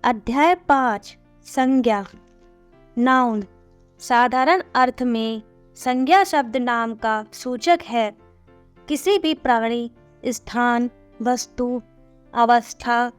अध्याय 5 संज्ञा। नाउन साधारण अर्थ में संज्ञा शब्द नाम का सूचक है। किसी भी प्राणी, स्थान, वस्तु, अवस्था,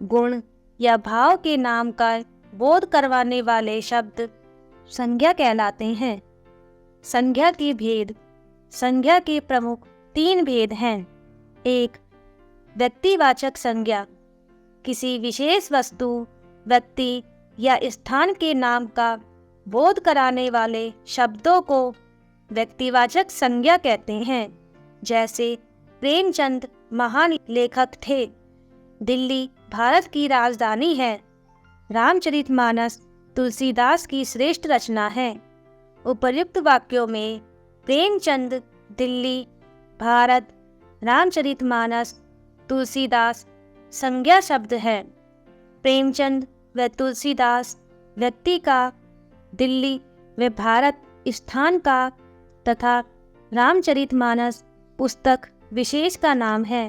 गुण या भाव के नाम का बोध करवाने वाले शब्द संज्ञा कहलाते हैं। संज्ञा के भेद। संज्ञा के प्रमुख 3 भेद हैं। 1. व्यक्तिवाचक संज्ञा। किसी विशेष वस्तु, व्यक्ति या स्थान के नाम का बोध कराने वाले शब्दों को व्यक्तिवाचक संज्ञा कहते हैं। जैसे प्रेमचंद महान लेखक थे। दिल्ली भारत की राजधानी है। रामचरितमानस तुलसीदास की श्रेष्ठ रचना है। उपर्युक्त वाक्यों में प्रेमचंद, दिल्ली, भारत, रामचरितमानस, तुलसीदास संज्ञा शब्द है। प्रेमचंद व तुलसीदास व्यक्ति का, दिल्ली व भारत स्थान का तथा रामचरितमानस पुस्तक विशेष का नाम है।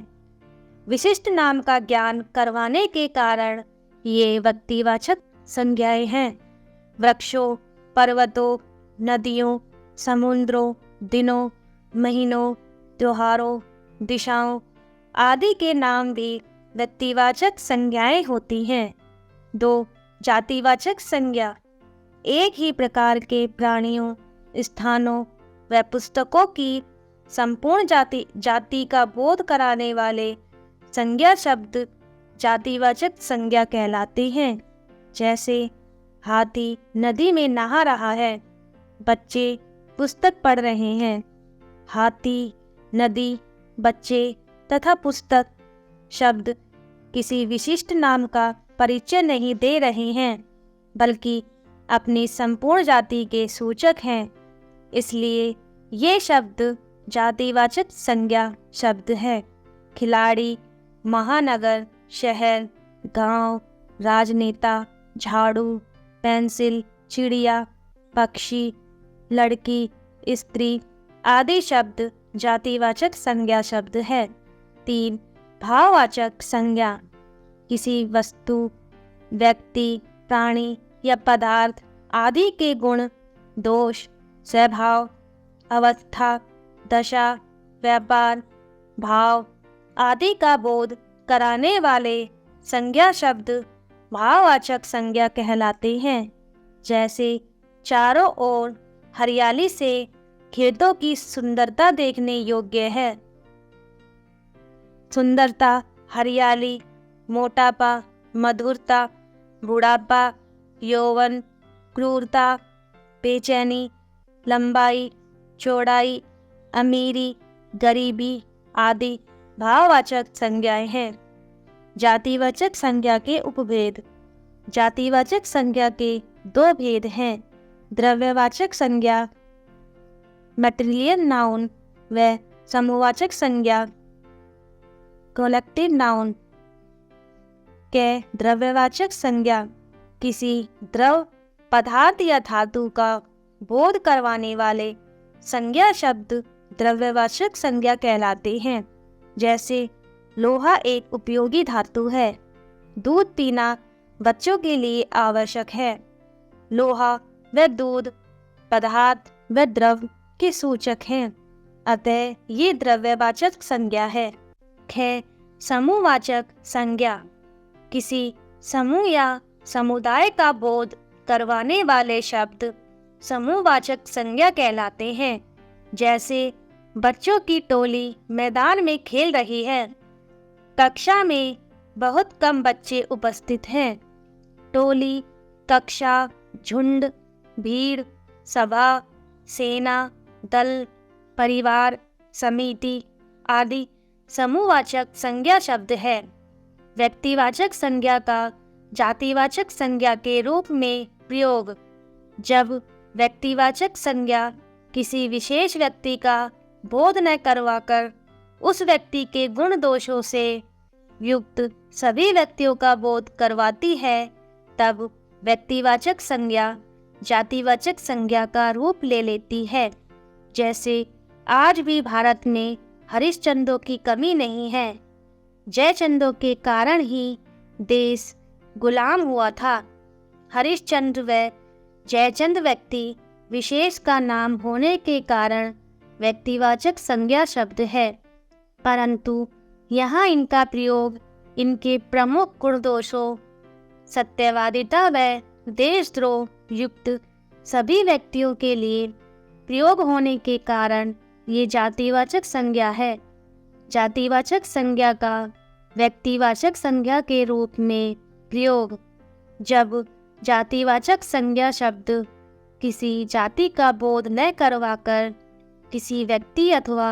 विशिष्ट नाम का ज्ञान करवाने के कारण ये व्यक्तिवाचक संज्ञाएं हैं। वृक्षों, पर्वतों, नदियों, समुद्रों, दिनों, महीनों, त्योहारों, दिशाओं आदि के नाम भी व्यक्तिवाचक संज्ञाएं होती हैं। 2. जातिवाचक संज्ञा। एक ही प्रकार के प्राणियों, स्थानों व पुस्तकों की संपूर्ण जाति का बोध कराने वाले संज्ञा शब्द जातिवाचक संज्ञा कहलाते हैं। जैसे हाथी नदी में नहा रहा है, बच्चे पुस्तक पढ़ रहे हैं। हाथी, नदी, बच्चे तथा पुस्तक शब्द किसी विशिष्ट नाम का परिचय नहीं दे रहे हैं, बल्कि अपनी संपूर्ण जाति के सूचक हैं। इसलिए ये शब्द जातिवाचक संज्ञा शब्द है। खिलाड़ी, महानगर, शहर, गांव, राजनेता, झाड़ू, पेंसिल, चिड़िया, पक्षी, लड़की, स्त्री आदि शब्द जातिवाचक संज्ञा शब्द है। 3. भाववाचक संज्ञा। किसी वस्तु, व्यक्ति, प्राणी या पदार्थ आदि के गुण, दोष, स्वभाव, अवस्था, दशा, व्यापार, भाव आदि का बोध कराने वाले संज्ञा शब्द भाववाचक संज्ञा कहलाते हैं। जैसे चारों ओर हरियाली से खेतों की सुंदरता देखने योग्य है। सुंदरता, हरियाली, मोटापा, मधुरता, बुढ़ापा, यौवन, क्रूरता, बेचैनी, लंबाई, चौड़ाई, अमीरी, गरीबी आदि भाववाचक संज्ञाएं हैं। जातिवाचक संज्ञा के उपभेद। जातिवाचक संज्ञा के 2 भेद हैं। द्रव्यवाचक संज्ञा मटेरियल नाउन व समूहवाचक संज्ञा कलेक्टिव नाउन। के द्रव्यवाचक संज्ञा किसी द्रव पदार्थ या धातु का बोध करवाने वाले संज्ञा शब्द द्रव्यवाचक संज्ञा कहलाते हैं। जैसे लोहा एक उपयोगी धातु है। दूध पीना बच्चों के लिए आवश्यक है। लोहा व दूध पदार्थ व द्रव के सूचक हैं, अतः ये द्रव्यवाचक संज्ञा है। समूहवाचक संज्ञा। किसी समूह या समुदाय का बोध करवाने वाले शब्द समूहवाचक संज्ञा कहलाते हैं। जैसे बच्चों की टोली मैदान में खेल रही है। कक्षा में बहुत कम बच्चे उपस्थित हैं। टोली, कक्षा, झुंड, भीड़, सभा, सेना, दल, परिवार, समिति आदि समूहवाचक संज्ञा शब्द है। व्यक्तिवाचक संज्ञा का जातिवाचक संज्ञा के रूप में प्रयोग। जब व्यक्तिवाचक संज्ञा किसी विशेष व्यक्ति का बोध न करवाकर उस व्यक्ति के गुण दोषों से युक्त सभी व्यक्तियों का बोध करवाती है, तब व्यक्तिवाचक संज्ञा जातिवाचक संज्ञा का रूप ले लेती है। जैसे आज भी भारत में हरिश्चंद्रों की कमी नहीं है। जयचंद्रों के कारण ही देश गुलाम हुआ था। हरिश्चंद्र व जयचंद व्यक्ति विशेष का नाम होने के कारण व्यक्तिवाचक संज्ञा शब्द है, परंतु यहाँ इनका प्रयोग इनके प्रमुख गुण दोषों सत्यवादिता व देशद्रोह युक्त सभी व्यक्तियों के लिए प्रयोग होने के कारण ये जातिवाचक संज्ञा है। जातिवाचक संज्ञा का व्यक्तिवाचक संज्ञा के रूप में प्रयोग। जब जातिवाचक संज्ञा शब्द किसी जाति का बोध न करवाकर किसी व्यक्ति अथवा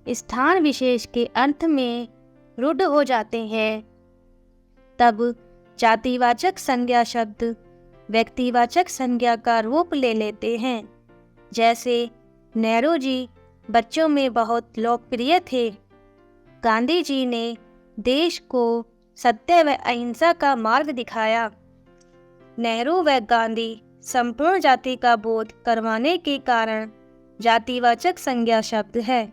स्थान विशेष के अर्थ में रूढ़ हो जाते हैं, तब जातिवाचक संज्ञा शब्द व्यक्तिवाचक संज्ञा का रूप ले लेते हैं। जैसे नेहरू जी बच्चों में बहुत लोकप्रिय थे। गांधी जी ने देश को सत्य व अहिंसा का मार्ग दिखाया। नेहरू व गांधी संपूर्ण जाति का बोध करवाने के कारण जातिवाचक संज्ञा शब्द है,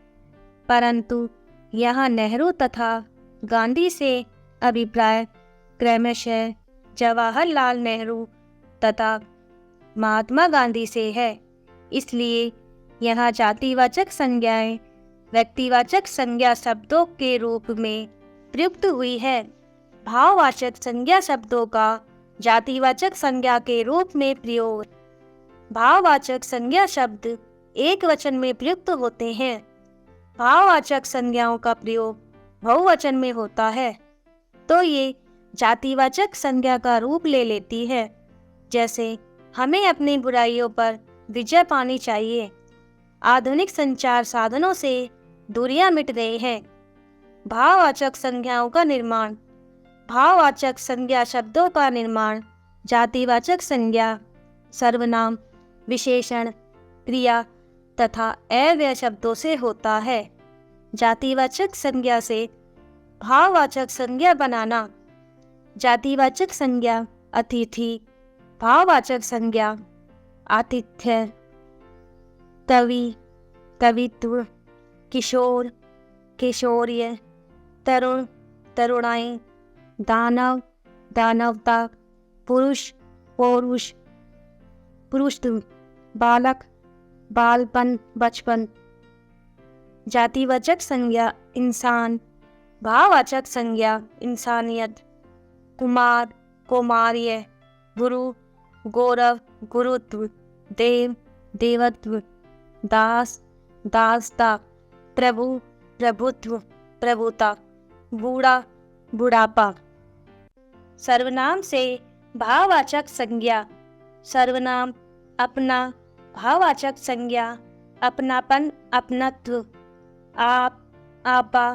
परंतु यहाँ नेहरू तथा गांधी से अभिप्राय क्रमशः जवाहरलाल नेहरू तथा महात्मा गांधी से है। इसलिए यहाँ जातिवाचक संज्ञाएं व्यक्तिवाचक संज्ञा शब्दों के रूप में प्रयुक्त हुई है। भाववाचक संज्ञा शब्दों का जातिवाचक संज्ञा के रूप में प्रयोग। भाववाचक संज्ञा शब्द एक वचन में प्रयुक्त होते हैं। भाववाचक संज्ञाओं का प्रयोग बहुवचन में होता है तो ये जातिवाचक संज्ञा का रूप ले लेती है। जैसे हमें अपनी बुराइयों पर विजय पानी चाहिए। आधुनिक संचार साधनों से दूरियां मिट रही हैं। भाववाचक संज्ञाओं का निर्माण। भाववाचक संज्ञा शब्दों का निर्माण जातिवाचक संज्ञा, सर्वनाम, विशेषण, क्रिया तथा अव्यय शब्दों से होता है। जातिवाचक संज्ञा से भाववाचक संज्ञा बनाना। जातिवाचक संज्ञा अतिथि, भाववाचक संज्ञा आतिथ्य, कवि, कवित्व, किशोर, किशोर्य, तरुण, तरुणाई, दानव, दानवता, पुरुष, पौरुष, पुरुषत्व, बालक, बालपन, बचपन। जातिवाचक संज्ञा इंसान, भाववाचक संज्ञा इंसानियत, कुमार, कौमार्य, गुरु, गौरव, गुरुत्व, देव, देवत्व, दास, दासता, प्रभु, प्रभुत्व, प्रभुता, बूढ़ा, बुढ़ापा। सर्वनाम से भाववाचक संज्ञा। सर्वनाम अपना, भाववाचक संज्ञा अपनापन, अपनत्व, आप, आपा,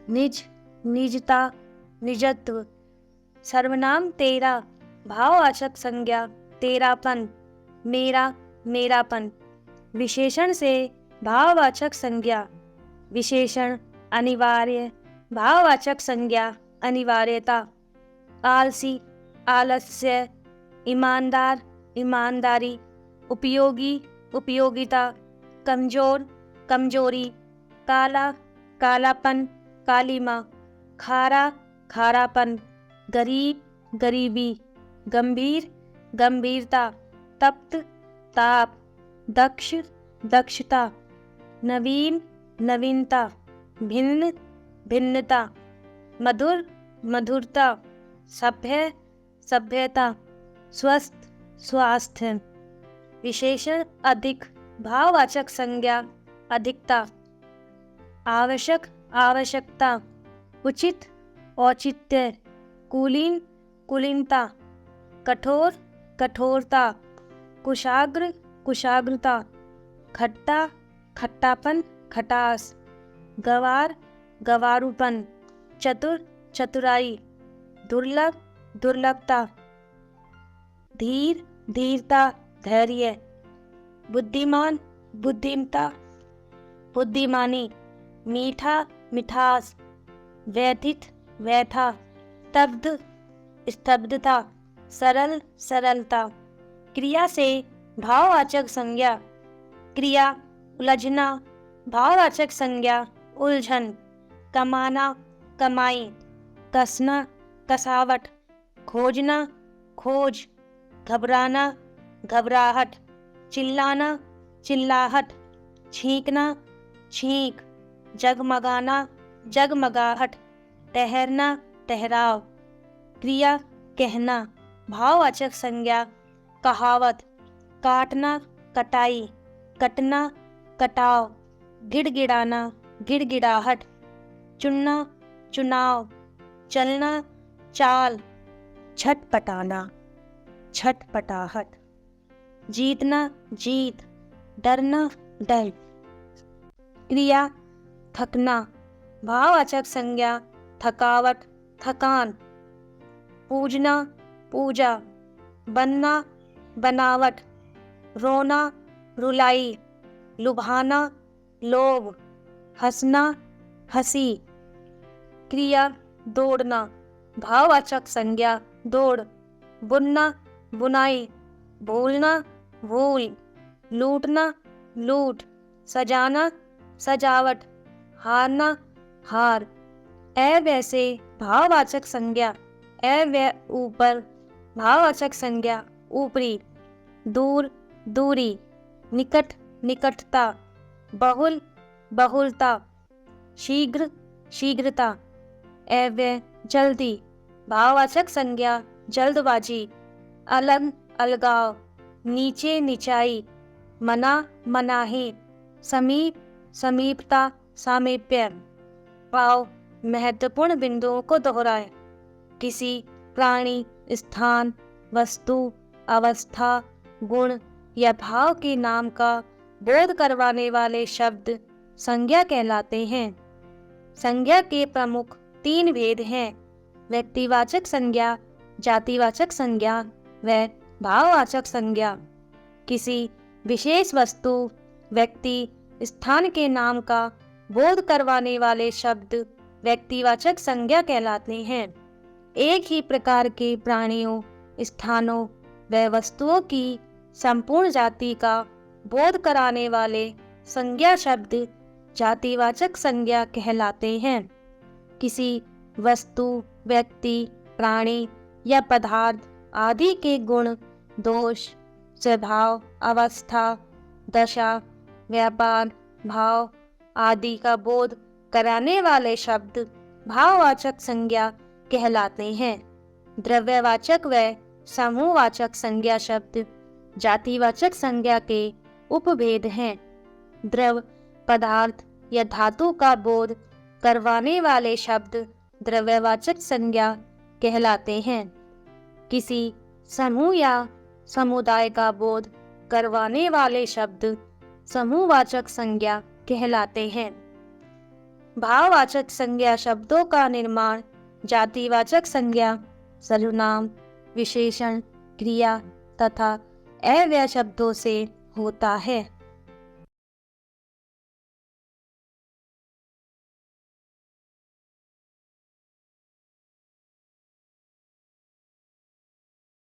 निज, निजता, निजत्व। सर्वनाम तेरा, भाववाचक संज्ञा तेरापन, मेरा, मेरापन। विशेषण से भाववाचक संज्ञा। विशेषण अनिवार्य, भाववाचक संज्ञा अनिवार्यता। आलसी, आलस्य, ईमानदार, ईमानदारी। उपयोगी, उपयोगिता। कमजोर, कमजोरी। काला, कालापन, कालीमा। खारा, खारापन। गरीब, गरीबी। गंभीर, गंभीरता। तप्त, ताप। दक्ष, दक्षता। नवीन, नवीनता। भिन्न, भिन्नता। मधुर, मधुरता। सभ्य, सभ्यता। स्वस्थ, स्वास्थ्य। विशेषण अधिक, भाववाचक संज्ञा अधिकता। आवश्यक, आवश्यकता। उचित, औचित्य। कुलीन, कुलीनता। कठोर, कठोरता। कुशाग्र, कुशाग्रता। खट्टा, खट्टापन, खटास। गवार, गवारूपन। चतुर, चतुराई। दुर्लभ, दुर्लभता। धीर, धीरता, धैर्य। बुद्धिमान, बुद्धिमता, बुद्धिमानी। मीठा, मिठास। व्यथित, व्यथा। स्तब्ध, स्तब्धता। सरल, सरलता। क्रिया से भाववाचक संज्ञा। क्रिया उलझना, भाववाचक संज्ञा उलझन। कमाना, कमाई। कसना, कसावट। खोजना, खोज, घबराना, घबराहट, चिल्लाना, चिल्लाहट, छींकना, छींक, जगमगाना, जगमगाहट, ठहरना, ठहराव। क्रिया कहना, भाववाचक संज्ञा कहावत, काटना, कटाई, कटना, कटाव, गिड़गिड़ाना, गिड़गिड़ाहट, चुनना, चुनाव, चलना, चाल, छटपटाना, छटपटाहट, जीतना, जीत, डरना, डर। क्रिया थकना, भाववाचक संज्ञा थकावट, थकान, पूजना, पूजा, बनना, बनावट, रोना, रुलाई, लुभाना, लोभ, हंसना, हंसी। क्रिया दौड़ना, भाववाचक संज्ञा दौड़, बुनना, बुनाई, भूलना, भूल, लूटना, लूट, सजाना, सजावट, हारना, हार। वैसे भाववाचक संज्ञा व ऊपर, भाववाचक संज्ञा ऊपरी, दूर, दूरी, निकट, निकटता, बहुल, बहुलता, शीघ्र, शीघ्रता। व जल्दी, भाववाचक संज्ञा जल्दबाजी, अलग, अलगाव, नीचे, निचाई, मना, मनाही, समीप, समीपता, सामीप्य। भाव महत्वपूर्ण बिंदुओं को दोहराएं। किसी प्राणी, स्थान, वस्तु, अवस्था, गुण या भाव के नाम का बोध करवाने वाले शब्द संज्ञा कहलाते हैं। संज्ञा के प्रमुख 3 भेद हैं: व्यक्तिवाचक संज्ञा, जातिवाचक संज्ञा व भाववाचक संज्ञा। किसी विशेष वस्तु, व्यक्ति, स्थान के नाम का बोध करवाने वाले शब्द व्यक्तिवाचक संज्ञा कहलाते हैं। एक ही प्रकार के प्राणियों, स्थानों व वस्तुओं की संपूर्ण जाति का बोध कराने वाले संज्ञा शब्द जातिवाचक संज्ञा कहलाते हैं। किसी वस्तु, व्यक्ति, प्राणी या पदार्थ आदि के गुण, दोष, स्वभाव, अवस्था, दशा, व्यापार, भाव आदि का बोध कराने वाले शब्द भाववाचक संज्ञा कहलाते हैं। द्रव्यवाचक व समूहवाचक संज्ञा शब्द जातिवाचक संज्ञा के उपभेद हैं। द्रव, पदार्थ या धातु का बोध करवाने वाले शब्द द्रव्यवाचक संज्ञा कहलाते हैं। किसी समूह या समुदाय का बोध करवाने वाले शब्द समूहवाचक संज्ञा कहलाते हैं। भाववाचक संज्ञा शब्दों का निर्माण जातिवाचक संज्ञा, सर्वनाम, विशेषण, क्रिया तथा अव्यय शब्दों से होता है।